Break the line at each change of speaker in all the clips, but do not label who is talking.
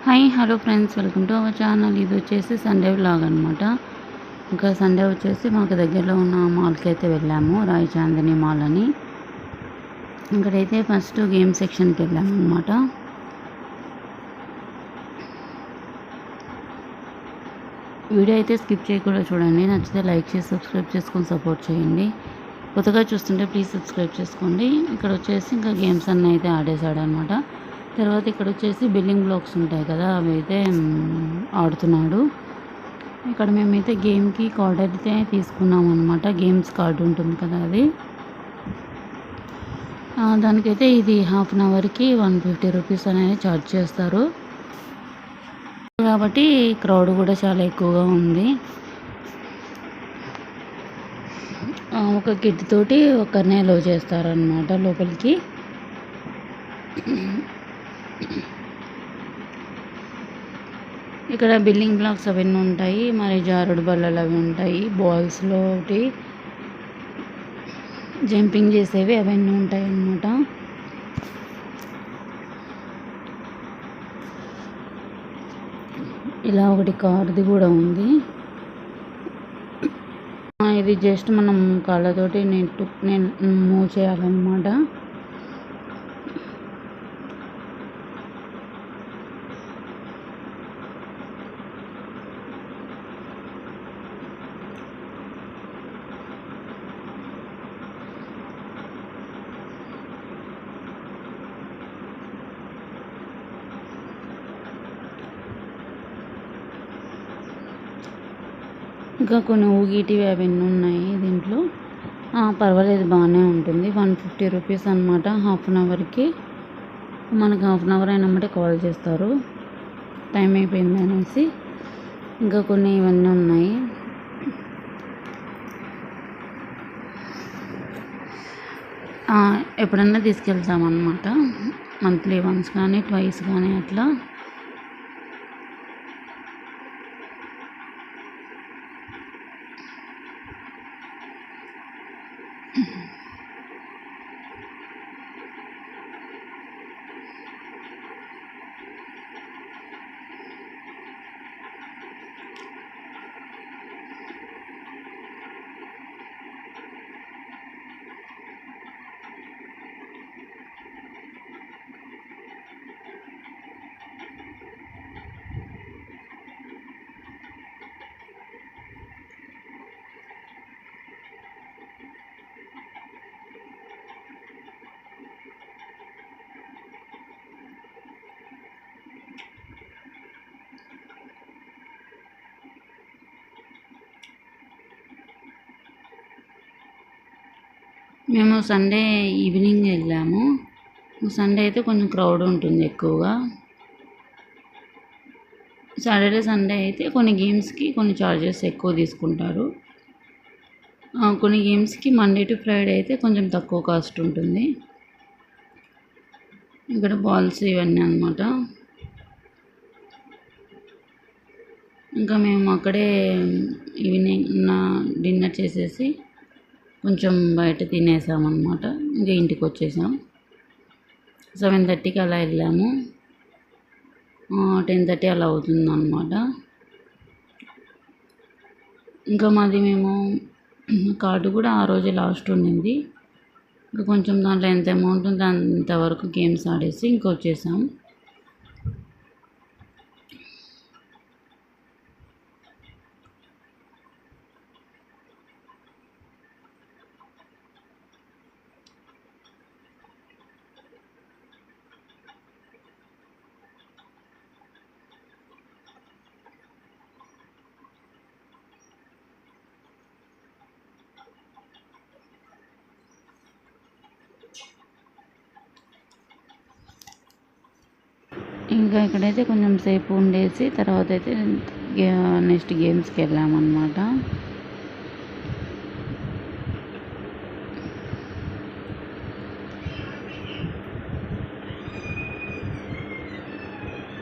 Hi hello friends, welcome to our channel. ఇది వచ్చేసి Sunday vlog అనమాట. ఇంకా సండే వచ్చేసి మాకు దగ్గరలో ఉన్న మాల్కి అయితే వెళ్ళాము, రాయ్ చాందిని మాల్ అని. ఇక్కడైతే ఫస్ట్ గేమ్ సెక్షన్కి వెళ్ళాము అనమాట. వీడియో అయితే స్కిప్ చేయకుండా చూడండి. నచ్చితే లైక్ చేసి సబ్స్క్రైబ్ చేసుకొని సపోర్ట్ చేయండి. కొత్తగా చూస్తుంటే ప్లీజ్ సబ్స్క్రైబ్ చేసుకోండి. ఇక్కడ వచ్చేసి ఇంకా గేమ్స్ అన్నీ అయితే ఆడేశాడనమాట. తర్వాత ఇక్కడ వచ్చేసి బిల్డింగ్ బ్లాక్స్ ఉంటాయి కదా, అవి అయితే ఆడుతున్నాడు. ఇక్కడ మేమైతే గేమ్కి కార్డ్ అయితే తీసుకున్నాం అనమాట. గేమ్స్ కార్డు ఉంటుంది కదా, అది దానికైతే ఇది హాఫ్ అన్ అవర్కి 150 రూపీస్ అనేది ఛార్జ్ చేస్తారు. కాబట్టి క్రౌడ్ కూడా చాలా ఎక్కువగా ఉంది. ఒక కిట్ తోటి ఒకరినే అలో చేస్తారనమాట లోపలికి. ఇక్కడ బిల్డింగ్ బ్లాక్స్ అవన్నీ ఉంటాయి, మరి జారుడు బల్లలు అవి ఉంటాయి, బాల్స్లో ఒకటి జంపింగ్ చేసేవి అవన్నీ ఉంటాయి అన్నమాట. ఇలా ఒకటి కార్ది కూడా ఉంది. ఇది జస్ట్ మనం కాళ్ళతోటి నేను మూవ్ చేయాలన్నమాట. ఇంకా కొన్ని ఊగిటివి అవన్నీ ఉన్నాయి దీంట్లో. పర్వాలేదు, బాగానే ఉంటుంది. 150 రూపీస్ అనమాట హాఫ్ అన్ అవర్కి. మనకు హాఫ్ అన్ అవర్ అయినమ్మటే కాల్ చేస్తారు టైం అయిపోయింది అనేసి. ఇంకా కొన్ని ఇవన్నీ ఉన్నాయి. ఎప్పుడన్నా తీసుకెళ్తామన్నమాట, మంత్లీ వన్స్ కానీ ట్వైస్ కానీ అట్లా. మేము సండే ఈవినింగ్ వెళ్ళాము. సండే అయితే కొంచెం క్రౌడ్ ఉంటుంది ఎక్కువగా. సాటర్డే సండే అయితే కొన్ని గేమ్స్కి కొన్ని చార్జెస్ ఎక్కువ తీసుకుంటారు. కొన్ని గేమ్స్కి మండే టు ఫ్రైడే అయితే కొంచెం తక్కువ కాస్ట్ ఉంటుంది. ఇక్కడ బాల్స్ ఇవన్నీ అన్నమాట. ఇంకా మేము అక్కడే ఈవినింగ్ డిన్నర్ చేసేసి కొంచెం బయట తినేసామన్నమాట. ఇంకా ఇంటికి వచ్చేసాం. 7:30కి అలా వెళ్ళాము. 10:30 అలా అవుతుందన్నమాట. ఇంకా మేము కార్డు కూడా ఆ రోజే లాస్ట్ ఉండింది. ఇంకా కొంచెం దాంట్లో ఎంత అమౌంట్ ఉందో అంతవరకు గేమ్స్ ఆడేసి ఇంకా వచ్చేసాం. ఇంకా ఇక్కడైతే కొంచెం సేపు ఉండేసి తర్వాత అయితే నెక్స్ట్ గేమ్స్కి వెళ్ళామన్నమాట.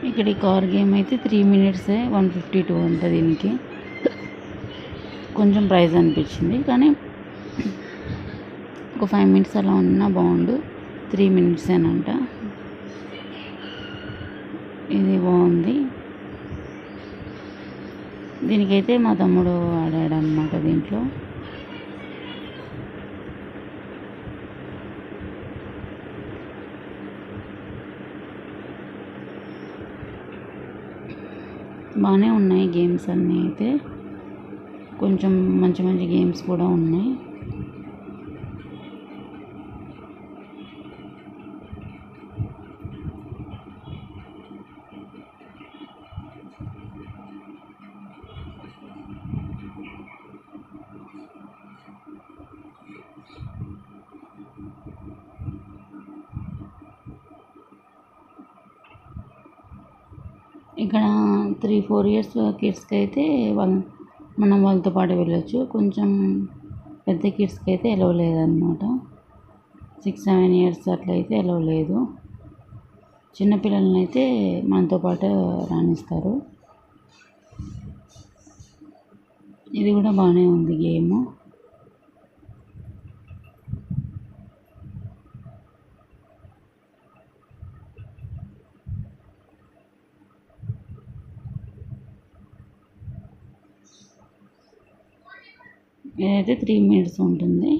ఇక్కడ ఈ కార్ గేమ్ అయితే 3 మినిట్సే, 152 అంట. దీనికి కొంచెం ప్రైజ్ అనిపించింది, కానీ ఒక 5 మినిట్స్ అలా ఉన్నా బాగుండు. 3 మినిట్సేనంట. ఇది బాగుంది. దీనికైతే మా తమ్ముడు ఆడాడు అనమాట దీంట్లో. బాగానే ఉన్నాయి గేమ్స్ అన్నీ అయితే. కొంచెం మంచి మంచి గేమ్స్ కూడా ఉన్నాయి. ఇక్కడ 3-4 ఇయర్స్ కిడ్స్కి అయితే మనం వాళ్ళతో పాటు వెళ్ళొచ్చు. కొంచెం పెద్ద కిడ్స్కి అయితే ఎలో లేదన్నమాట. 6-7 ఇయర్స్ అట్లయితే ఎలో లేదు. చిన్నపిల్లలని అయితే మనతో పాటు రాణిస్తారు. ఇది కూడా బాగానే ఉంది గేమ్. ఇదైతే 3 మినిట్స్ ఉంటుంది.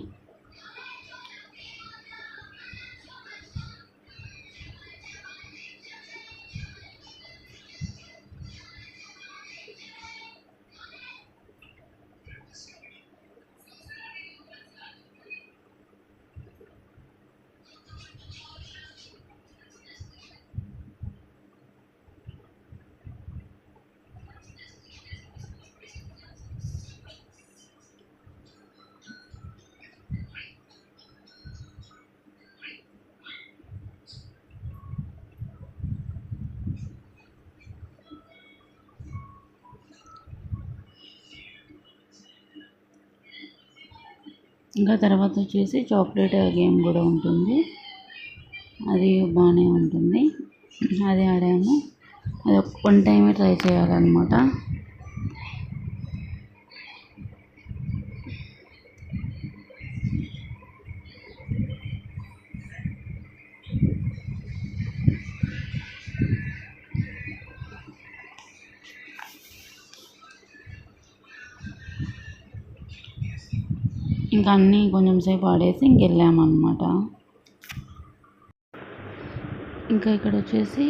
ఇంకా తర్వాత వచ్చేసి చాక్లెట్ గేమ్ కూడా ఉంటుంది. అది బాగానే ఉంటుంది. అది ఆడాము. అది 1 టైమే ట్రై చేయాలన్నమాట. ఇంకా అన్నీ కొంచెం సేపు ఆడేసి ఇంకెళ్ళామన్నమాట. ఇంకా ఇక్కడ వచ్చేసి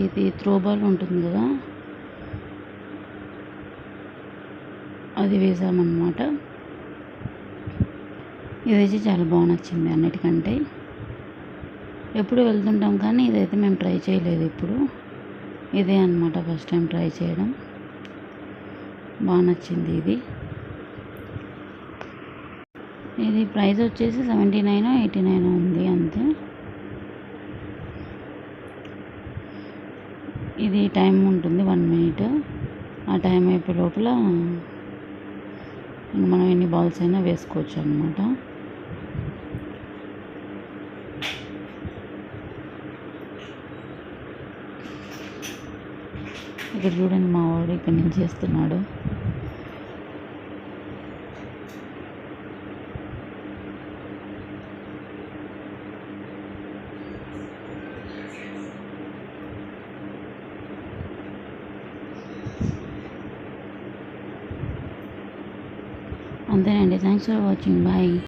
ఇది త్రోబాల్ ఉంటుంది కదా, అది వేసామన్నమాట. ఇదైతే చాలా బాగా నచ్చింది అన్నిటికంటే. ఎప్పుడు వెళ్తుంటాం కానీ ఇదైతే మేము ట్రై చేయలేదు ఇప్పుడు. ఇదే అన్నమాట ఫస్ట్ టైం ట్రై చేయడం. బాగా నచ్చింది ఇది. ఇది ప్రైస్ వచ్చేసి 79-89 ఉంది అంతే. ఇది టైం ఉంటుంది 1 మినిట్. ఆ టైం అయిపోయే లోపల మనం ఎన్ని బాల్స్ అయినా వేసుకోవచ్చు అన్నమాట. ఇక్కడ చూడండి మా వాడు ఇక్కడ నుంచి చేస్తున్నాడు. అంతేనండి. Thanks for watching. బాయ్.